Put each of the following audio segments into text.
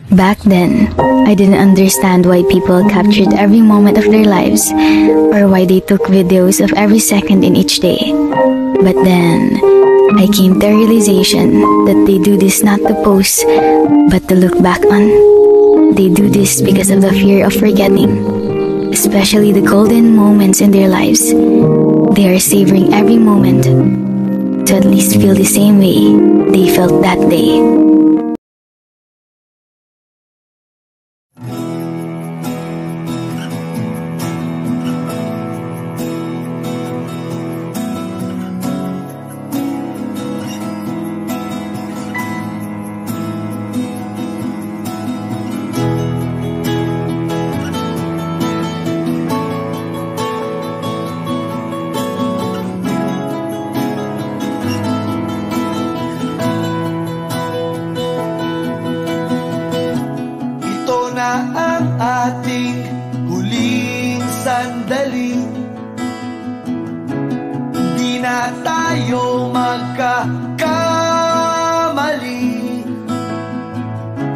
Back then, I didn't understand why people captured every moment of their lives or why they took videos of every second in each day. But then, I came to a realization that they do this not to post, but to look back on. They do this because of the fear of forgetting, especially the golden moments in their lives. They are savoring every moment to at least feel the same way they felt that day.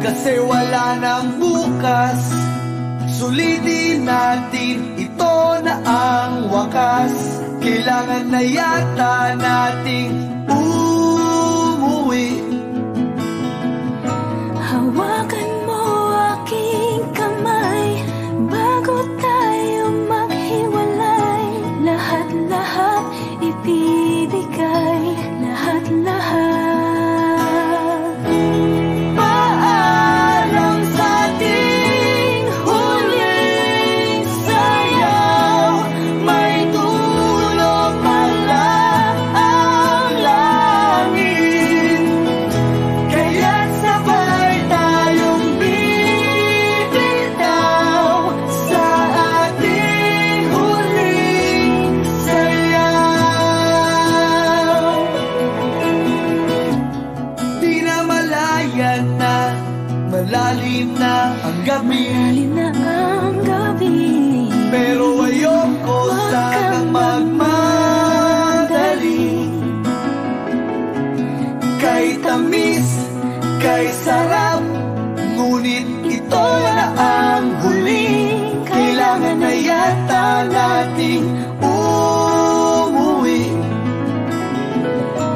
Kasi wala nang bukas, sulitin natin, ito na ang wakas. Kailangan na yata nating umuwi. Hawakan mo aking kamay bago tayo maghiwalay. Lahat-lahat ibibigay, lahat-lahat. Malalim na ang gabi, malalim na ang gabi. Pero ayoko sanang magmadali. Kay tamis, kay sarap, ngunit ito na ang huli. Kailangan na yata nating umuwi.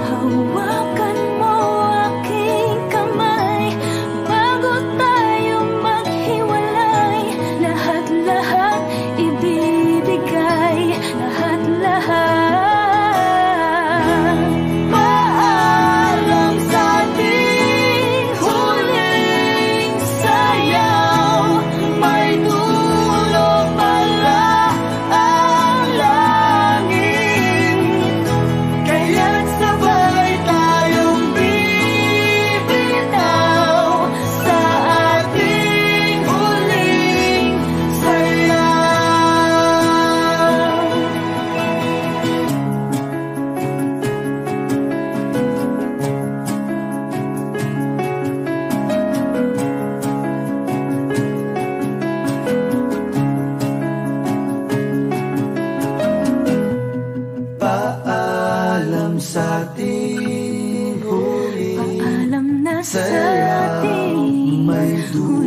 Hawakan mo aking kamay bago tayo maghiwalay. Lahat-lahat ibibigay, lahat-lahat. Paalam sa ating huling sayaw. May dulo pala ang langit. Kaya't sabay tayong bibitaw sa ating huling sayaw. Paalam sa ating huling Alam na sa sayaw. ating May dulo